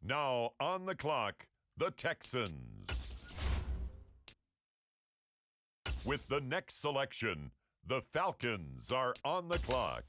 Now on the clock, the Texans. With the next selection, the Falcons are on the clock.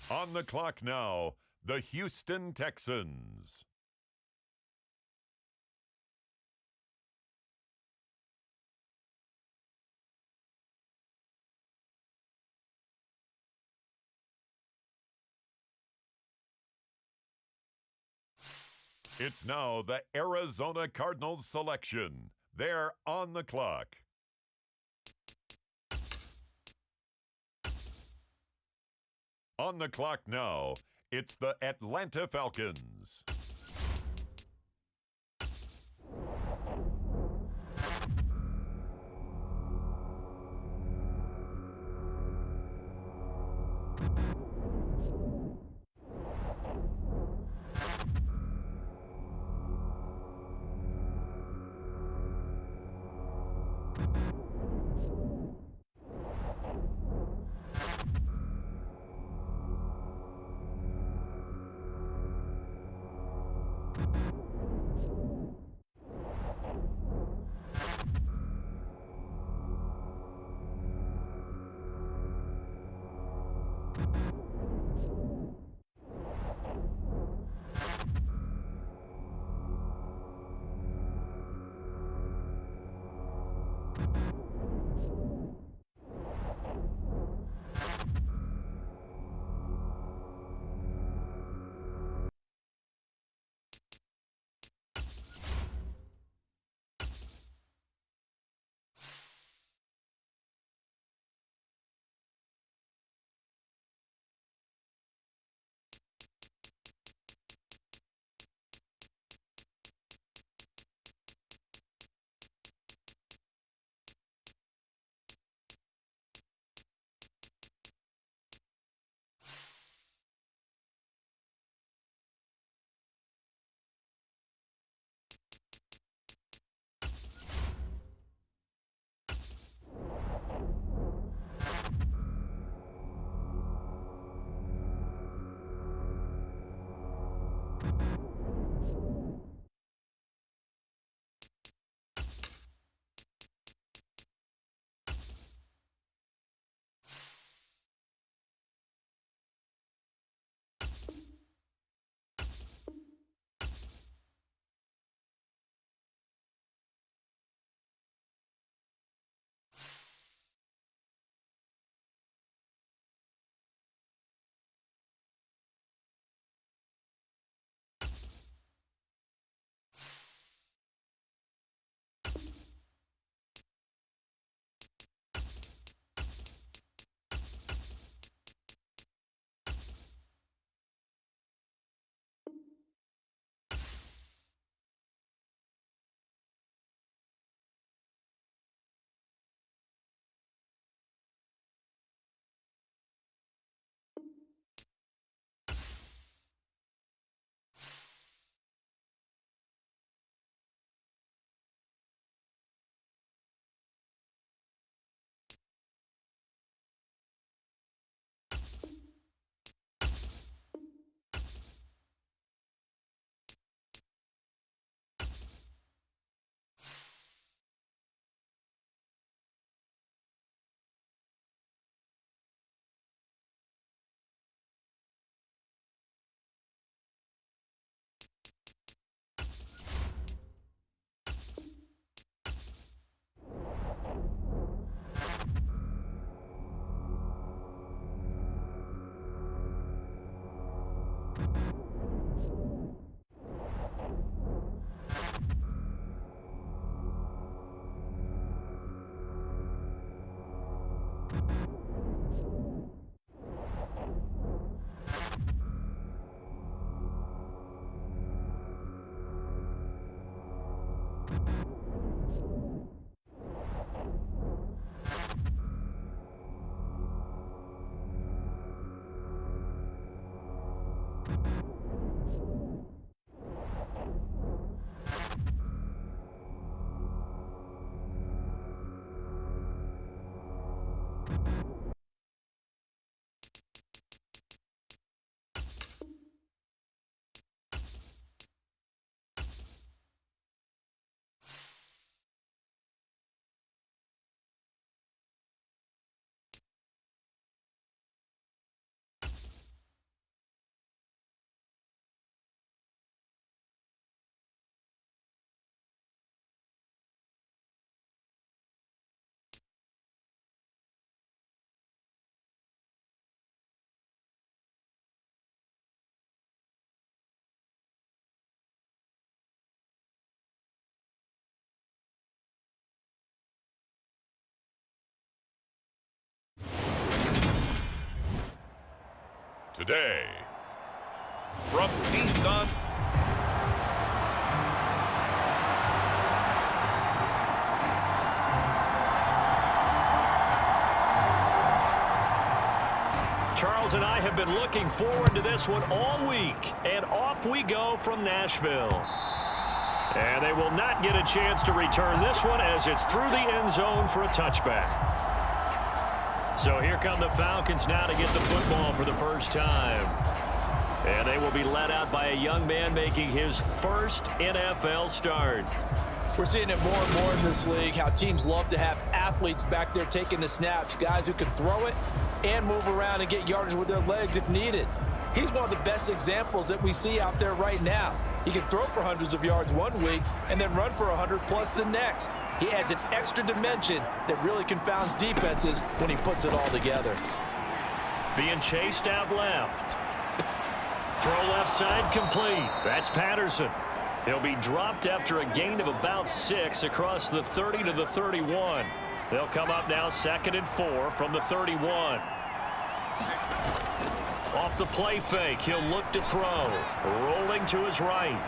On the clock now, the Houston Texans. It's now the Arizona Cardinals selection. They're on the clock. On the clock now, it's the Atlanta Falcons. Today, from Nissan. Charles and I have been looking forward to this one all week, and off we go from Nashville. And they will not get a chance to return this one as it's through the end zone for a touchback. So here come the Falcons now to get the football for the first time. And they will be led out by a young man making his first NFL start. We're seeing it more and more in this league, how teams love to have athletes back there taking the snaps, guys who can throw it and move around and get yardage with their legs if needed. He's one of the best examples that we see out there right now. He can throw for hundreds of yards one week and then run for 100+ the next. He adds an extra dimension that really confounds defenses when he puts it all together. Being chased out left. Throw left side complete. That's Patterson. He'll be dropped after a gain of about 6 across the 30 to the 31. They'll come up now 2nd and 4 from the 31. Off the play fake, he'll look to throw. Rolling to his right.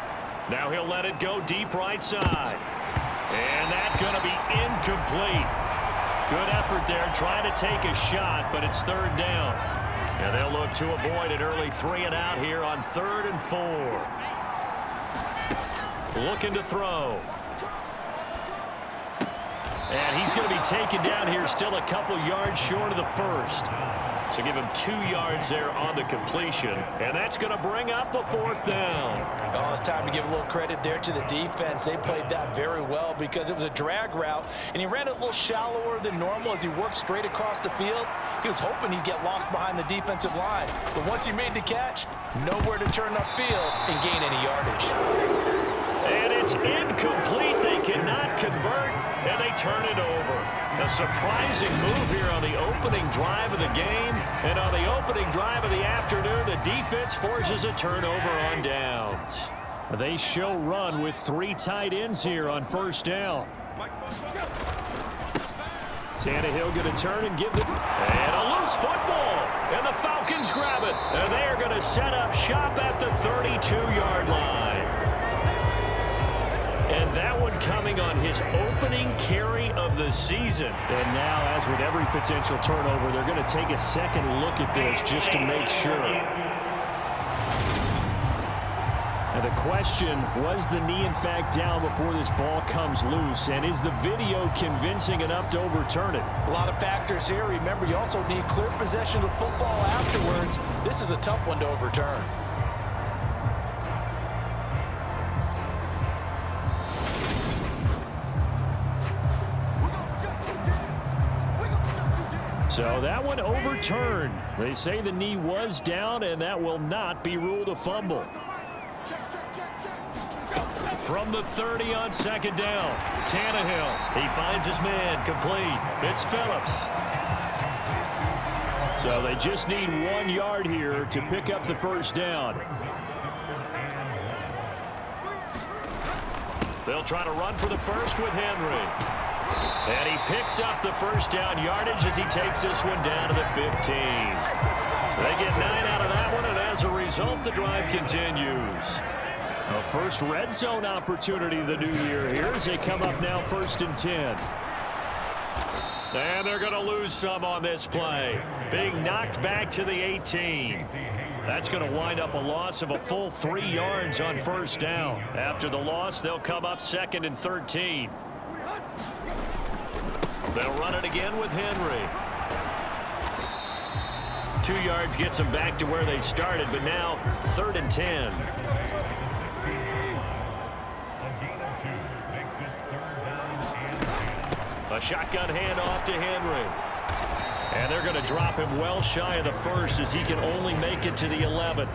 Now he'll let it go deep right side. And that's going to be incomplete. Good effort there trying to take a shot, but it's 3rd down. And they'll look to avoid an early 3 and out here on 3rd and 4. Looking to throw. And he's going to be taken down here still a couple yards short of the first. So give him 2 yards there on the completion. And that's going to bring up a 4th down. Oh, it's time to give a little credit there to the defense. They played that very well because it was a drag route, and he ran it a little shallower than normal as he worked straight across the field. He was hoping he'd get lost behind the defensive line. But once he made the catch, nowhere to turn upfield and gain any yardage. And it's incomplete. They cannot convert, and they turn it over. A surprising move here on the opening drive of the game. And on the opening drive of the afternoon, the defense forces a turnover on downs. They show run with 3 tight ends here on 1st down. Tannehill going to turn and give it. And a loose football. And the Falcons grab it. And they are going to set up shop at the 32-yard line. And that one coming on his opening carry of the season. And now, as with every potential turnover, they're going to take a second look at this just to make sure. And the question, was the knee in fact down before this ball comes loose? And is the video convincing enough to overturn it? A lot of factors here. Remember, you also need clear possession of the football afterwards. This is a tough one to overturn. So that one overturned. They say the knee was down, and that will not be ruled a fumble. From the 30 on 2nd down, Tannehill. He finds his man complete. It's Phillips. So they just need 1 yard here to pick up the 1st down. They'll try to run for the first with Henry. And he picks up the 1st down yardage as he takes this one down to the 15. They get 9 out of that one, and as a result, the drive continues. A first red zone opportunity the new year here as they come up now 1st and 10. And they're going to lose some on this play. Being knocked back to the 18. That's going to wind up a loss of a full 3 yards on 1st down. After the loss, they'll come up 2nd and 13. They'll run it again with Henry. 2 yards gets them back to where they started, but now 3rd and 10. A shotgun handoff to Henry. And they're going to drop him well shy of the 1st as he can only make it to the 11.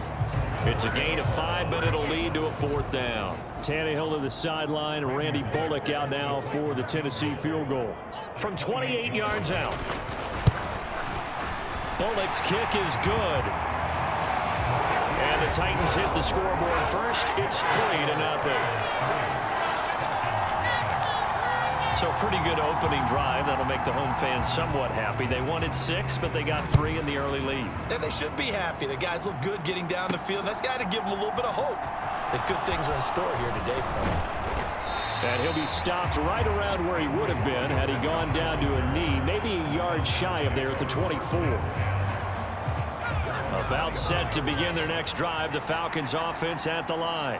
It's a gain of 5, but it'll lead to a 4th down. Tannehill to the sideline. Randy Bullock out now for the Tennessee field goal. From 28 yards out. Bullock's kick is good. And the Titans hit the scoreboard first. It's 3-0. So pretty good opening drive. That'll make the home fans somewhat happy. They wanted 6, but they got 3 in the early lead. And they should be happy. The guys look good getting down the field. That's got to give them a little bit of hope that good things are in store here today for him. And he'll be stopped right around where he would have been had he gone down to a knee, maybe a yard shy of there at the 24. About set to begin their next drive. The Falcons offense at the line.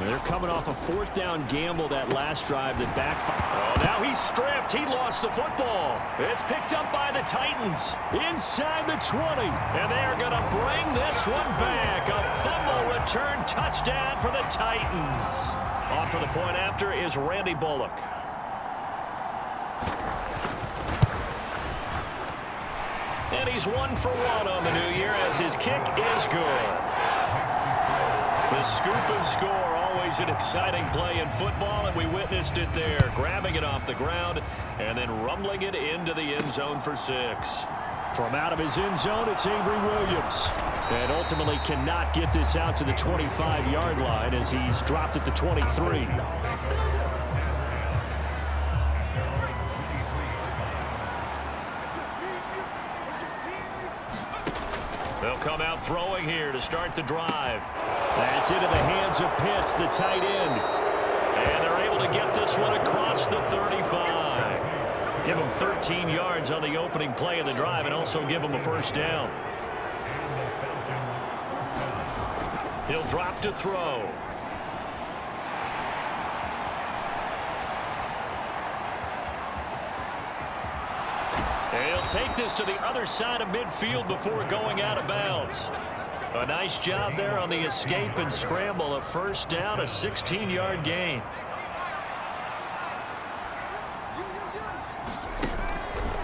They're coming off a 4th down gamble that last drive that backfired. Oh, now he's stripped. He lost the football. It's picked up by the Titans inside the 20. And they are going to bring this one back. A fumble return touchdown for the Titans. On for the point after is Randy Bullock. And he's 1 for 1 on the new year as his kick is good. The scoop and score, always an exciting play in football, and we witnessed it there, grabbing it off the ground and then rumbling it into the end zone for 6. From out of his end zone, it's Avery Williams. And ultimately cannot get this out to the 25-yard line as he's dropped at the 23. They'll come out throwing here to start the drive. That's into the hands of Pitts, the tight end. And they're able to get this one across the 35. Give him 13 yards on the opening play of the drive and also give him a first down. He'll drop to throw. He'll take this to the other side of midfield before going out of bounds. A nice job there on the escape and scramble. A first down, a 16-yard gain.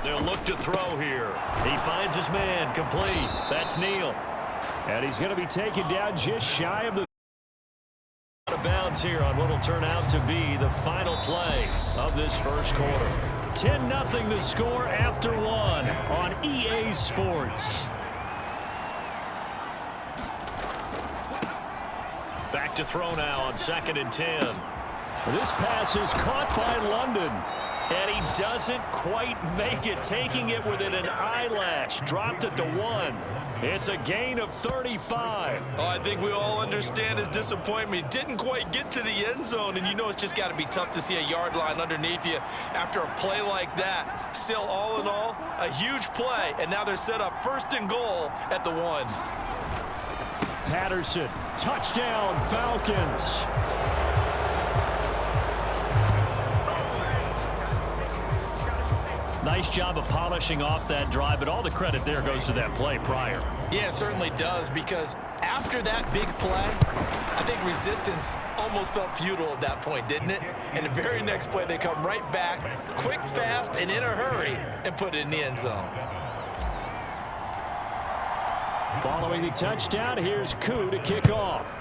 They'll look to throw here. He finds his man, complete. That's Neal. And he's going to be taken down just shy of the out of bounds here on what will turn out to be the final play of this first quarter. 10-0 the score after 1 on EA Sports. Back to throw now on 2nd and 10. This pass is caught by London. And he doesn't quite make it, taking it within an eyelash. Dropped at the 1. It's a gain of 35. Oh, I think we all understand his disappointment. He didn't quite get to the end zone, and you know it's just got to be tough to see a yard line underneath you after a play like that. Still, all in all, a huge play, and now they're set up 1st and goal at the 1. Patterson, touchdown, Falcons. Nice job of polishing off that drive, but all the credit there goes to that play prior. Yeah, it certainly does, because after that big play, I think resistance almost felt futile at that point, didn't it? And the very next play, they come right back, quick, fast, and in a hurry, and put it in the end zone. Following the touchdown, here's Koo to kick off.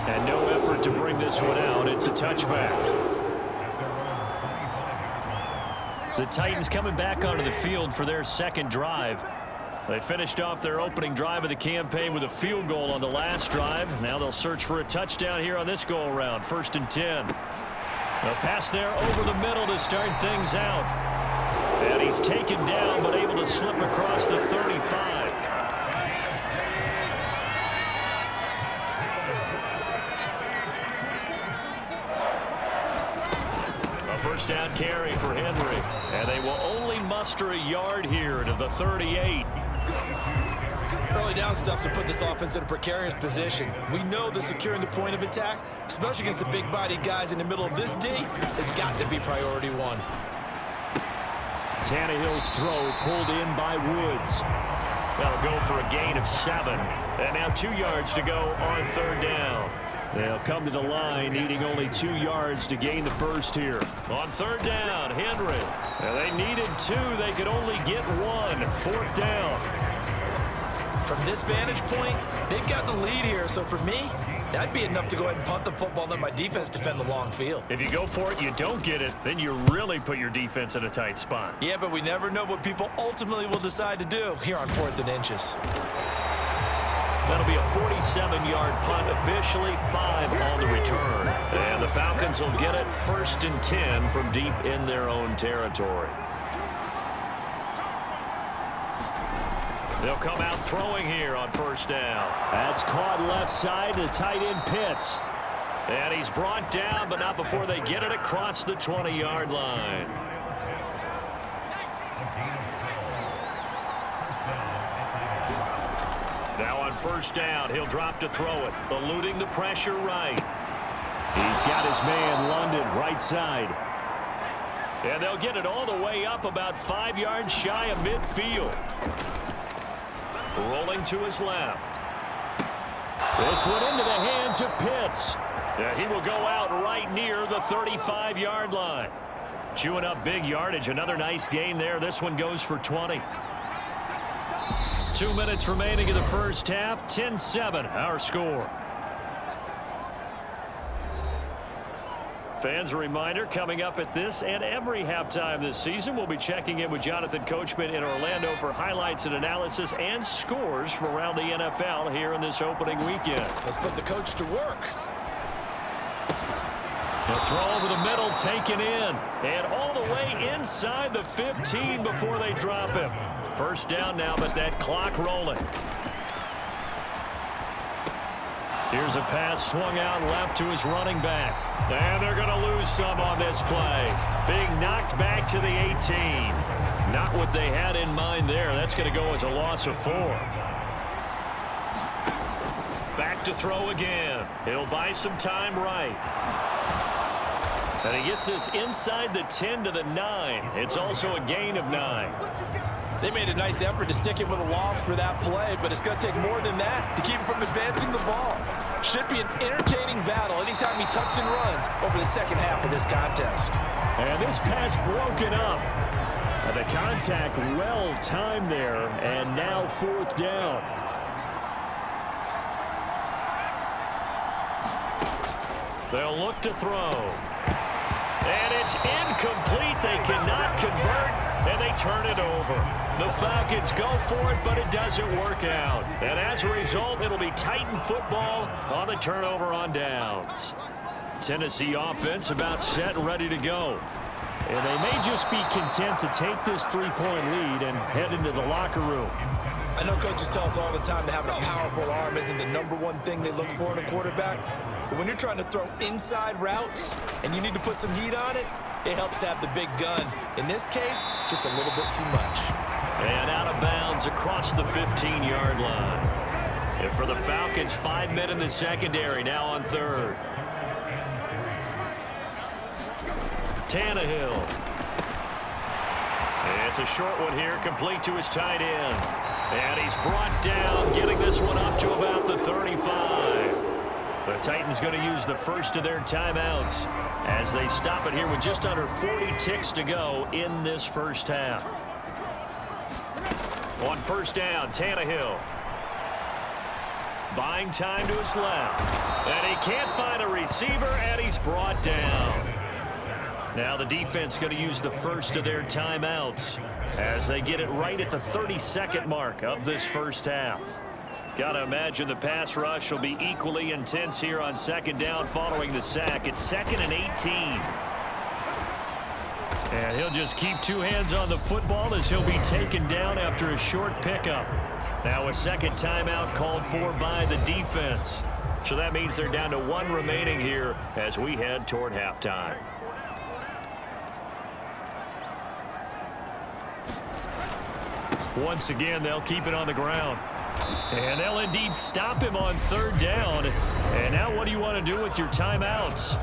And no effort to bring this one out. It's a touchback. The Titans coming back onto the field for their second drive. They finished off their opening drive of the campaign with a field goal on the last drive. Now they'll search for a touchdown here on this go-around. 1st and 10. A pass there over the middle to start things out. And he's taken down but able to slip across the 35. First down carry for Henry. And they will only muster a yard here to the 38. Early down stuff to put this offense in a precarious position. We know that securing the point of attack, especially against the big-bodied guys in the middle of this D, has got to be priority 1. Tannehill's throw pulled in by Woods. That'll go for a gain of 7. And now 2 yards to go on 3rd down. They'll come to the line needing only 2 yards to gain the first here. On 3rd down, Henry. And they needed 2. They could only get 1. 4th down. From this vantage point, they've got the lead here. So for me, that'd be enough to go ahead and punt the football and let my defense defend the long field. If you go for it, you don't get it, then you really put your defense in a tight spot. Yeah, but we never know what people ultimately will decide to do here on 4th and inches. That'll be a 47-yard punt, officially 5 on the return. And the Falcons will get it 1st and 10 from deep in their own territory. They'll come out throwing here on 1st down. That's caught left side to tight end Pitts. And he's brought down, but not before they get it across the 20-yard line. Now on 1st down, he'll drop to throw it, eluding the pressure right. He's got his man London right side. And they'll get it all the way up about 5 yards shy of midfield. Rolling to his left. This one into the hands of Pitts. Yeah, he will go out right near the 35-yard line. Chewing up big yardage. Another nice gain there. This one goes for 20. 2 minutes remaining in the first half. 10-7 our score. Fans, a reminder, coming up at this and every halftime this season, we'll be checking in with Jonathan Coachman in Orlando for highlights and analysis and scores from around the NFL here in this opening weekend. Let's put the coach to work. The throw over the middle taken in, and all the way inside the 15 before they drop him. 1st down now, but that clock rolling. Here's a pass swung out left to his running back. And they're going to lose some on this play. Being knocked back to the 18. Not what they had in mind there. That's going to go as a loss of 4. Back to throw again. He'll buy some time right. And he gets this inside the 10 to the 9. It's also a gain of 9. They made a nice effort to stick him with a loss for that play, but it's going to take more than that to keep him from advancing the ball. Should be an entertaining battle anytime he tucks and runs over the second half of this contest. And this pass broken up. And the contact well timed there, and now 4th down. They'll look to throw. And it's incomplete. They cannot convert, and they turn it over. The Falcons go for it, but it doesn't work out. And as a result, it'll be Titan football on the turnover on downs. Tennessee offense about set and ready to go. And they may just be content to take this 3-point lead and head into the locker room. I know coaches tell us all the time that having a powerful arm isn't the #1 thing they look for in a quarterback. But when you're trying to throw inside routes and you need to put some heat on it, it helps have the big gun. In this case, just a little bit too much. And out of bounds across the 15-yard line. And for the Falcons, 5 men in the secondary, now on 3rd. Tannehill. It's a short one here, complete to his tight end. And he's brought down, getting this one up to about the 35. The Titans going to use the first of their timeouts as they stop it here with just under 40 ticks to go in this first half. On 1st down, Tannehill. Buying time to his left. And he can't find a receiver, and he's brought down. Now the defense going to use the first of their timeouts as they get it right at the 32nd mark of this first half. Got to imagine the pass rush will be equally intense here on 2nd down following the sack. It's 2nd and 18. And he'll just keep 2 hands on the football as he'll be taken down after a short pickup. Now a second timeout called for by the defense. So that means they're down to 1 remaining here as we head toward halftime. Once again, they'll keep it on the ground. And they'll indeed stop him on 3rd down. And now what do you want to do with your timeouts?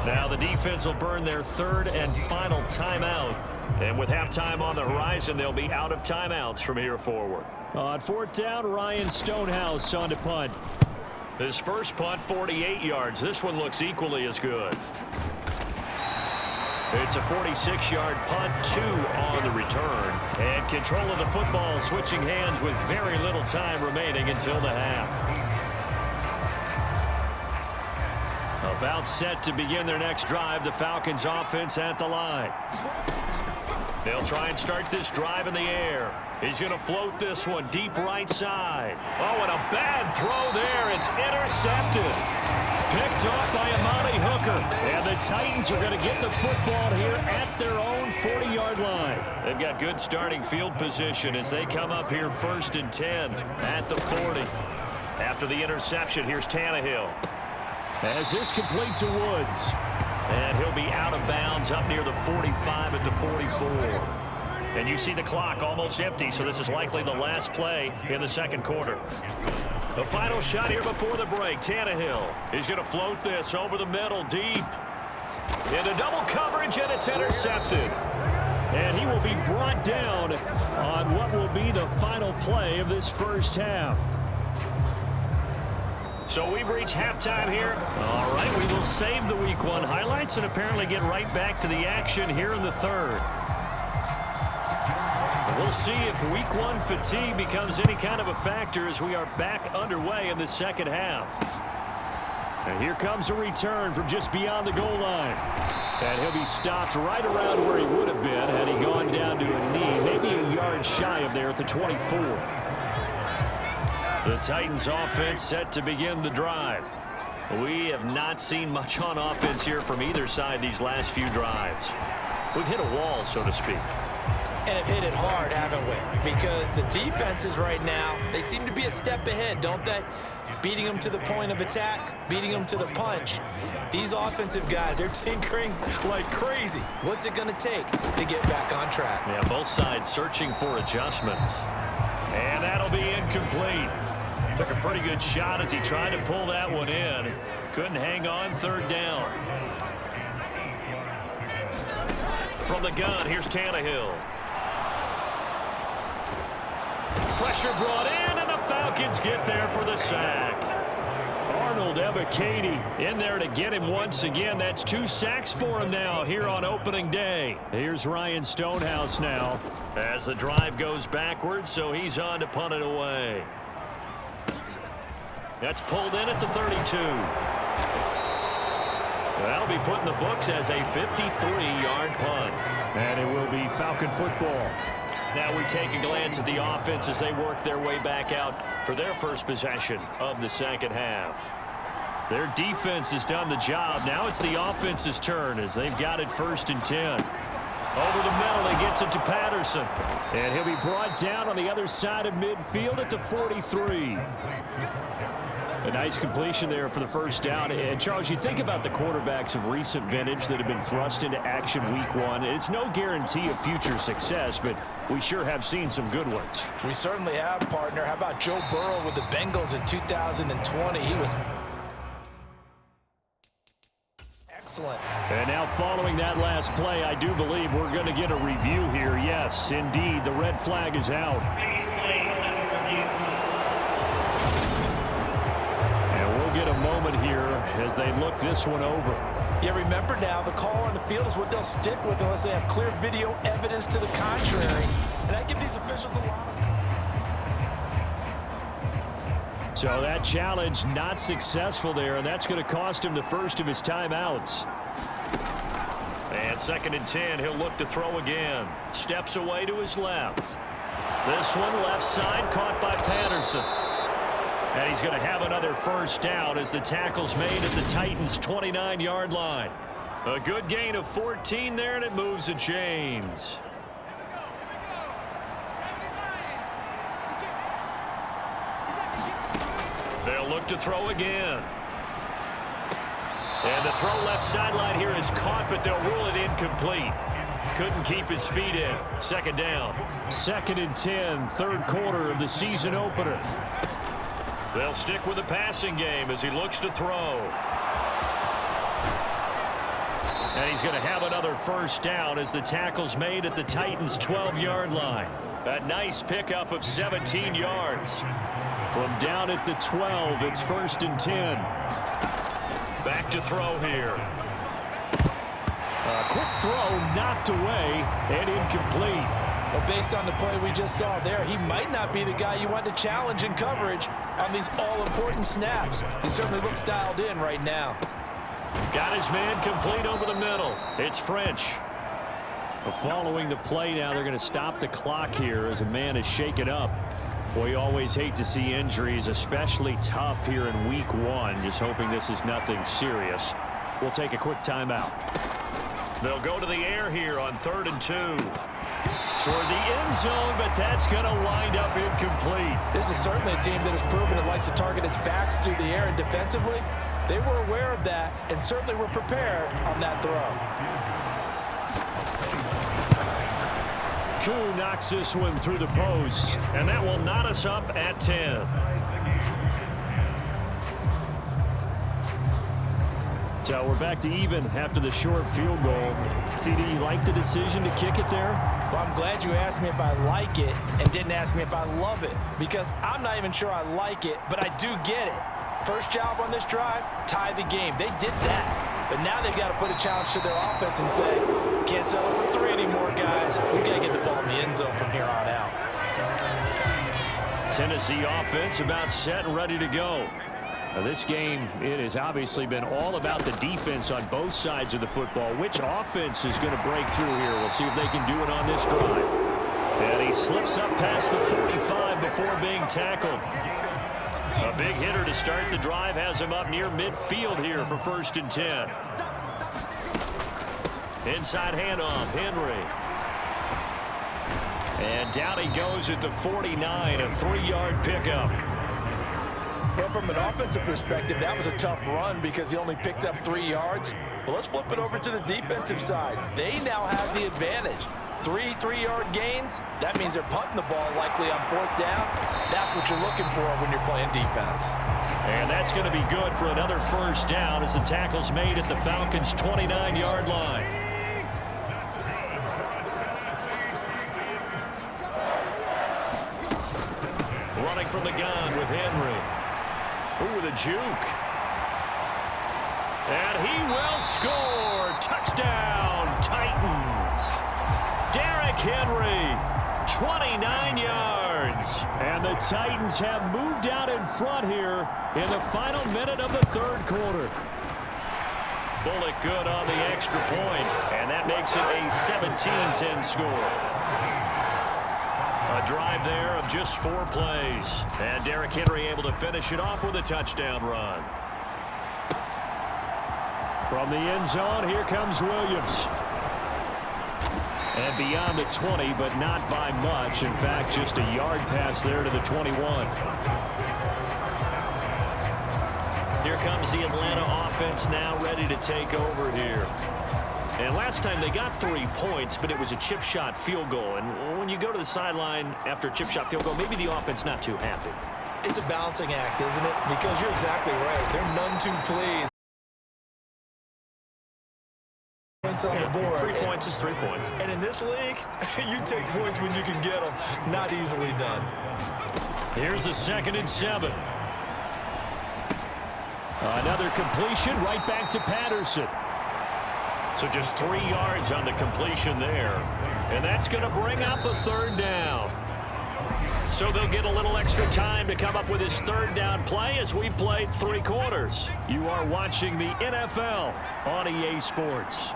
Now the defense will burn their 3rd and final timeout. And with halftime on the horizon, they'll be out of timeouts from here forward. On 4th down, Ryan Stonehouse on to punt. His first punt, 48 yards. This one looks equally as good. It's a 46-yard punt, 2 on the return. And control of the football switching hands with very little time remaining until the half. About set to begin their next drive, the Falcons offense at the line. They'll try and start this drive in the air. He's going to float this one deep right side. Oh, and a bad throw there. It's intercepted. Picked off by Amani Hooker. And the Titans are going to get the football here at their own 40-yard line. They've got good starting field position as they come up here 1st and 10 at the 40. After the interception, here's Tannehill. As this complete to Woods. And he'll be out of bounds up near the 45 at the 44. And you see the clock almost empty, so this is likely the last play in the second quarter. The final shot here before the break. Tannehill. He's going to float this over the middle deep. Into double coverage, and it's intercepted. And he will be brought down on what will be the final play of this first half. So we've reached halftime here. All right, we will save the Week 1 highlights and apparently get right back to the action here in the third. We'll see if Week 1 fatigue becomes any kind of a factor as we are back underway in the second half. And here comes a return from just beyond the goal line. And he'll be stopped right around where he would have been had he gone down to a knee, maybe a yard shy of there at the 24. The Titans offense set to begin the drive. We have not seen much on offense here from either side these last few drives. We've hit a wall, so to speak. And have hit it hard, haven't we? Because the defenses right now, they seem to be a step ahead, don't they? Beating them to the point of attack, beating them to the punch. These offensive guys, they're tinkering like crazy. What's it going to take to get back on track? Yeah, both sides searching for adjustments. And that'll be incomplete. Took a pretty good shot as he tried to pull that one in. Couldn't hang on, third down. From the gun, here's Tannehill. Pressure brought in, and the Falcons get there for the sack. Arnold Ebiketie in there to get him once again. That's 2 sacks for him now here on opening day. Here's Ryan Stonehouse now. As the drive goes backwards, so he's on to punt it away. That's pulled in at the 32. That'll be put in the books as a 53-yard punt. And it will be Falcon football. Now we take a glance at the offense as they work their way back out for their first possession of the second half. Their defense has done the job. Now it's the offense's turn as they've got it 1st and 10. Over the middle, he gets it to Patterson. And he'll be brought down on the other side of midfield at the 43. A nice completion there for the first down. And, Charles, you think about the quarterbacks of recent vintage that have been thrust into action Week 1. It's no guarantee of future success, but we sure have seen some good ones. We certainly have, partner. How about Joe Burrow with the Bengals in 2020? He was excellent. And now following that last play, I do believe we're going to get a review here. Yes, indeed, the red flag is out. Get a moment here as they look this one over. Yeah, remember now, the call on the field is what they'll stick with unless they have clear video evidence to the contrary. And I give these officials a lot of... So that challenge not successful there, and that's going to cost him the first of his timeouts. And 2nd and 10, he'll look to throw again. Steps away to his left. This one left side caught by Patterson. And he's going to have another first down as the tackle's made at the Titans' 29-yard line. A good gain of 14 there, and it moves the chains. They'll look to throw again. And the throw left sideline here is caught, but they'll rule it incomplete. Couldn't keep his feet in. 2nd down. 2nd and 10, third quarter of the season opener. They'll stick with the passing game as he looks to throw. And he's going to have another first down as the tackle's made at the Titans' 12-yard line. A nice pickup of 17 yards. From down at the 12, it's 1st and 10. Back to throw here. A quick throw knocked away and incomplete. But based on the play we just saw there, he might not be the guy you want to challenge in coverage on these all-important snaps. He certainly looks dialed in right now. Got his man complete over the middle. It's French. Following the play now, they're going to stop the clock here as a man is shaken up. Boy, you always hate to see injuries, especially tough here in week one. Just hoping this is nothing serious. We'll take a quick timeout. They'll go to the air here on 3rd and 2. Toward the end zone, but that's going to wind up incomplete. This is certainly a team that has proven it likes to target its backs through the air, and defensively, they were aware of that and certainly were prepared on that throw. Koo knocks this one through the post, and that will knot us up at 10. So we're back to even after the short field goal. CD, you like the decision to kick it there? Well, I'm glad you asked me if I like it and didn't ask me if I love it, because I'm not even sure I like it, but I do get it. First job on this drive, tie the game. They did that. But now they've got to put a challenge to their offense and say, can't settle for 3 anymore, guys. We've got to get the ball in the end zone from here on out. Tennessee offense about set and ready to go. Now this game, it has obviously been all about the defense on both sides of the football. Which offense is going to break through here? We'll see if they can do it on this drive. And he slips up past the 45 before being tackled. A big hitter to start the drive has him up near midfield here for 1st and 10. Inside handoff, Henry. And down he goes at the 49, a 3-yard pickup. Well, from an offensive perspective, that was a tough run because he only picked up 3 yards. But let's flip it over to the defensive side. They now have the advantage. 3 3-yard gains, that means they're punting the ball likely on 4th down. That's what you're looking for when you're playing defense. And that's going to be good for another 1st down as the tackle's made at the Falcons' 29-yard line. Running from the gun with Henry. Ooh, the juke. And he will score. Touchdown, Titans. Derrick Henry, 29 yards. And the Titans have moved out in front here in the final minute of the 3rd quarter. Bullock good on the extra point, and that makes it a 17-10 score. A drive there of just 4 plays. And Derrick Henry able to finish it off with a touchdown run. From the end zone, here comes Williams. And beyond the 20, but not by much. In fact, just a yard pass there to the 21. Here comes the Atlanta offense now ready to take over here. And last time they got 3 points, but it was a chip shot field goal. And when you go to the sideline after a chip shot field goal, maybe the offense not too happy. It's a balancing act, isn't it? Because you're exactly right. They're none too pleased. Points on the board. 3 points is 3 points. And in this league, you take points when you can get them. Not easily done. Here's a 2nd and 7. Another completion right back to Patterson. So just 3 yards on the completion there. And that's going to bring up a 3rd down. So they'll get a little extra time to come up with his 3rd down play as we played 3 quarters. You are watching the NFL on EA Sports.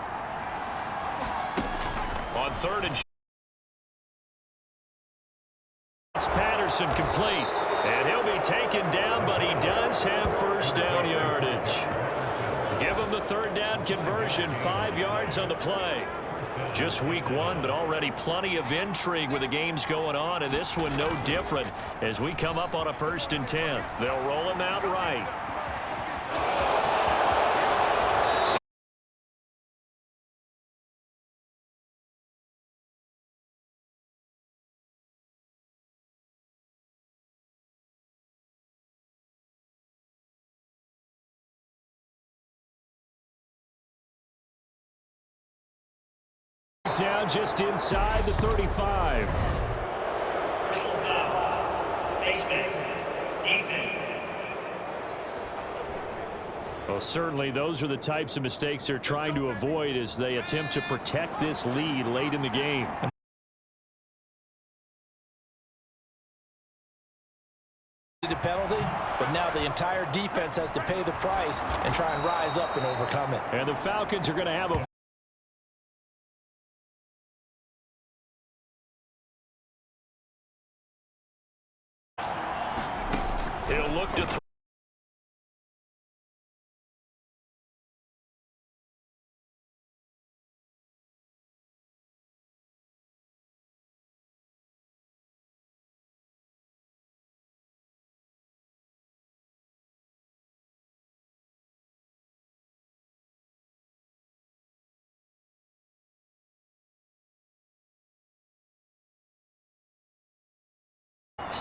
On 3rd and it's Patterson complete. And he'll be taken down, but he does have 1st down yardage. Give him the 3rd down conversion, 5 yards on the play. Just week 1, but already plenty of intrigue with the games going on, and this one no different as we come up on a 1st and 10. They'll roll him out right. Down just inside the 35. Well, certainly those are the types of mistakes they're trying to avoid as they attempt to protect this lead late in the game. The penalty, but now the entire defense has to pay the price and try and rise up and overcome it. And the Falcons are going to have a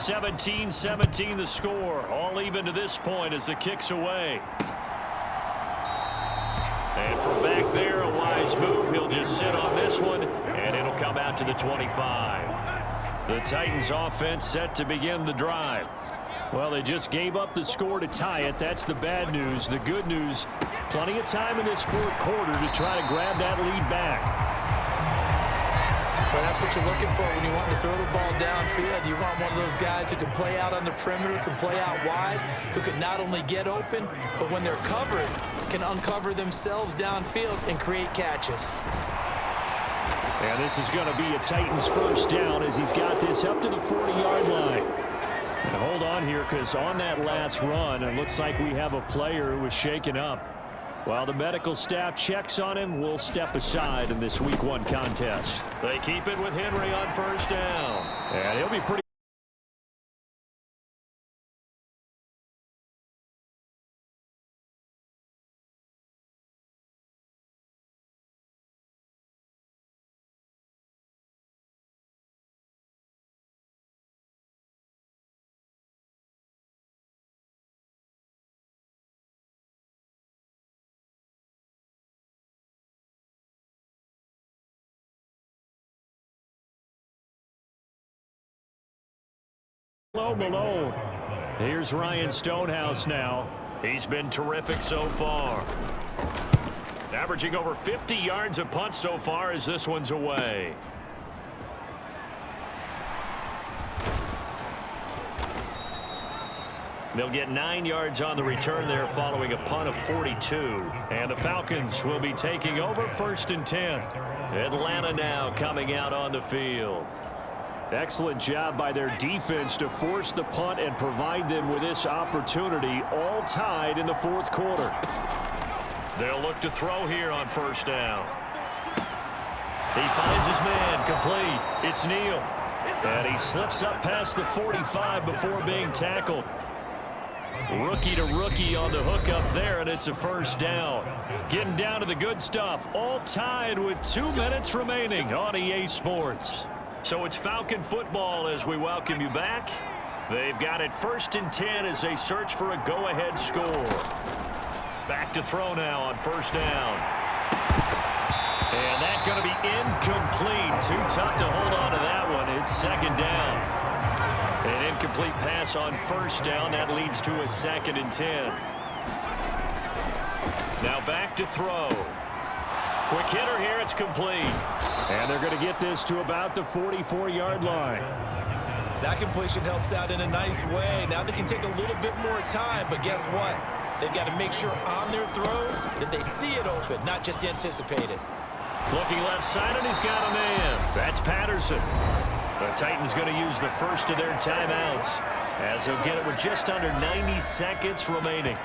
17-17 the score. All even to this point as the kick's away. And from back there, a wise move. He'll just sit on this one, and it'll come out to the 25. The Titans offense set to begin the drive. Well, they just gave up the score to tie it. That's the bad news. The good news, plenty of time in this fourth quarter to try to grab that lead back. But that's what you're looking for when you want to throw the ball downfield. You want one of those guys who can play out on the perimeter, can play out wide, who can not only get open, but when they're covered, can uncover themselves downfield and create catches. And this is going to be a Titans first down as he's got this up to the 40-yard line. And hold on here, because on that last run, it looks like we have a player who was shaken up. While the medical staff checks on him, we'll step aside in this Week 1 contest. They keep it with Henry on first down. And he'll be pretty Malone. Here's Ryan Stonehouse now. He's been terrific so far. Averaging over 50 yards a punt so far as this one's away. They'll get 9 yards on the return there following a punt of 42. And the Falcons will be taking over first and 10. Atlanta now coming out on the field. Excellent job by their defense to force the punt and provide them with this opportunity, all tied in the fourth quarter. They'll look to throw here on first down. He finds his man, complete. It's Neal. And he slips up past the 45 before being tackled. Rookie to rookie on the hook up there, and it's a first down. Getting down to the good stuff, all tied with 2 minutes remaining on EA Sports. So it's Falcon football as we welcome you back. They've got it first and 10 as they search for a go-ahead score. Back to throw now on first down. And that's going to be incomplete. Too tough to hold on to that one. It's second down. An incomplete pass on first down. That leads to a second and 10. Now back to throw. Quick hitter here. It's complete. And they're going to get this to about the 44-yard line. That completion helps out in a nice way. Now they can take a little bit more time, but guess what? They've got to make sure on their throws that they see it open, not just anticipate it. Looking left side, and he's got a man. That's Patterson. The Titans going to use the first of their timeouts as they'll get it with just under 90 seconds remaining.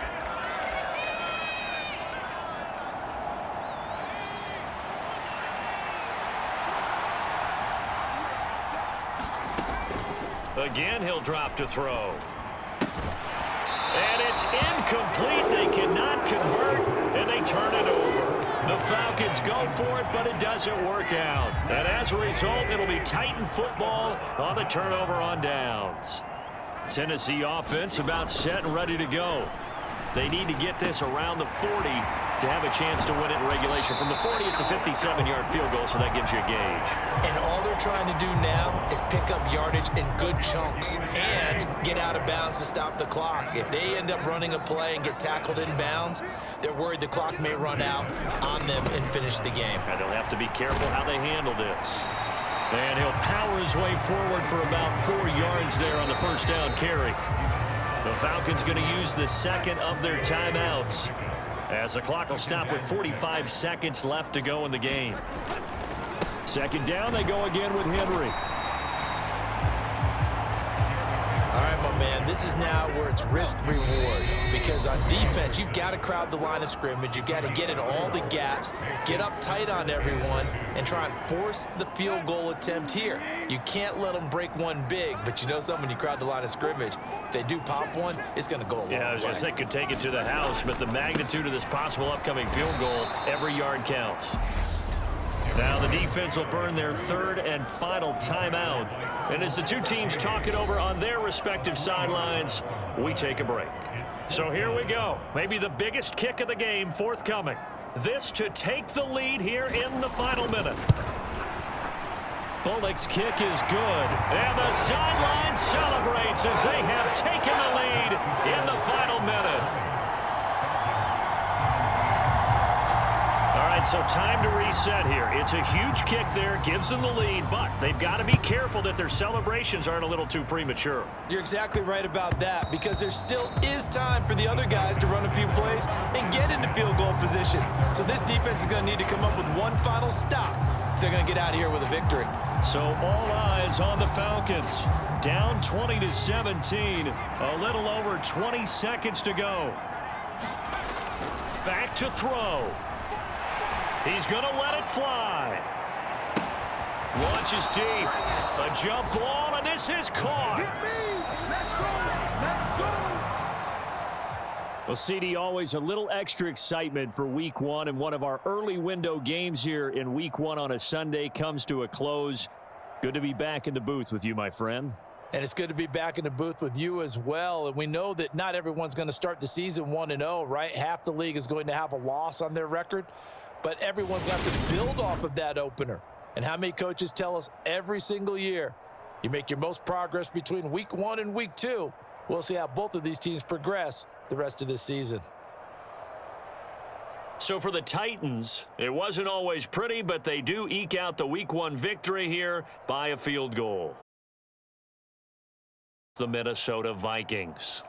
Again, he'll drop to throw. And it's incomplete. They cannot convert, and they turn it over. The Falcons go for it, but it doesn't work out. And as a result, it'll be Titan football on the turnover on downs. Tennessee offense about set and ready to go. They need to get this around the 40 to have a chance to win it in regulation. From the 40, it's a 57-yard field goal, so that gives you a gauge. And all they're trying to do now is pick up yardage in good chunks and get out of bounds to stop the clock. If they end up running a play and get tackled in bounds, they're worried the clock may run out on them and finish the game. And they'll have to be careful how they handle this. And he'll power his way forward for about 4 yards there on the first down carry. The Falcons going to use the second of their timeouts as the clock will stop with 45 seconds left to go in the game. Second down, they go again with Henry. All right, my man, this is now where it's risk-reward because on defense, you've got to crowd the line of scrimmage. You've got to get in all the gaps, get up tight on everyone, and try and force the field goal attempt here. You can't let them break one big, but you know something, when you crowd the line of scrimmage, if they do pop one, it's going to go a long way. Yeah, I was going to say could take it to the house, but the magnitude of this possible upcoming field goal, every yard counts. Now the defense will burn their third and final timeout. And as the two teams talk it over on their respective sidelines, we take a break. So here we go. Maybe the biggest kick of the game forthcoming. This to take the lead here in the final minute. Bullock's kick is good. And the sideline celebrates as they have taken the lead in the final minute. All right, so time to reset here. It's a huge kick there, gives them the lead, but they've got to be careful that their celebrations aren't a little too premature. You're exactly right about that, because there still is time for the other guys to run a few plays and get into field goal position. So this defense is going to need to come up with one final stop if they're going to get out of here with a victory. So all eyes on the Falcons. Down 20-17, a little over 20 seconds to go. Back to throw. He's going to let it fly. Launches deep. A jump ball, and this is caught. Well, CD, always a little extra excitement for Week 1, and one of our early window games here in Week 1 on a Sunday comes to a close. Good to be back in the booth with you, my friend. And it's good to be back in the booth with you as well. And we know that not everyone's going to start the season 1-0, right? Half the league is going to have a loss on their record. But everyone's got to build off of that opener. And how many coaches tell us every single year, you make your most progress between Week 1 and Week 2. We'll see how both of these teams progress the rest of this season. So for the Titans, it wasn't always pretty, but they do eke out the Week 1 victory here by a field goal. The Minnesota Vikings.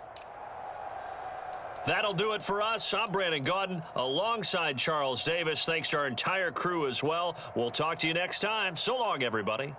That'll do it for us. I'm Brandon Gaudin alongside Charles Davis. Thanks to our entire crew as well. We'll talk to you next time. So long, everybody.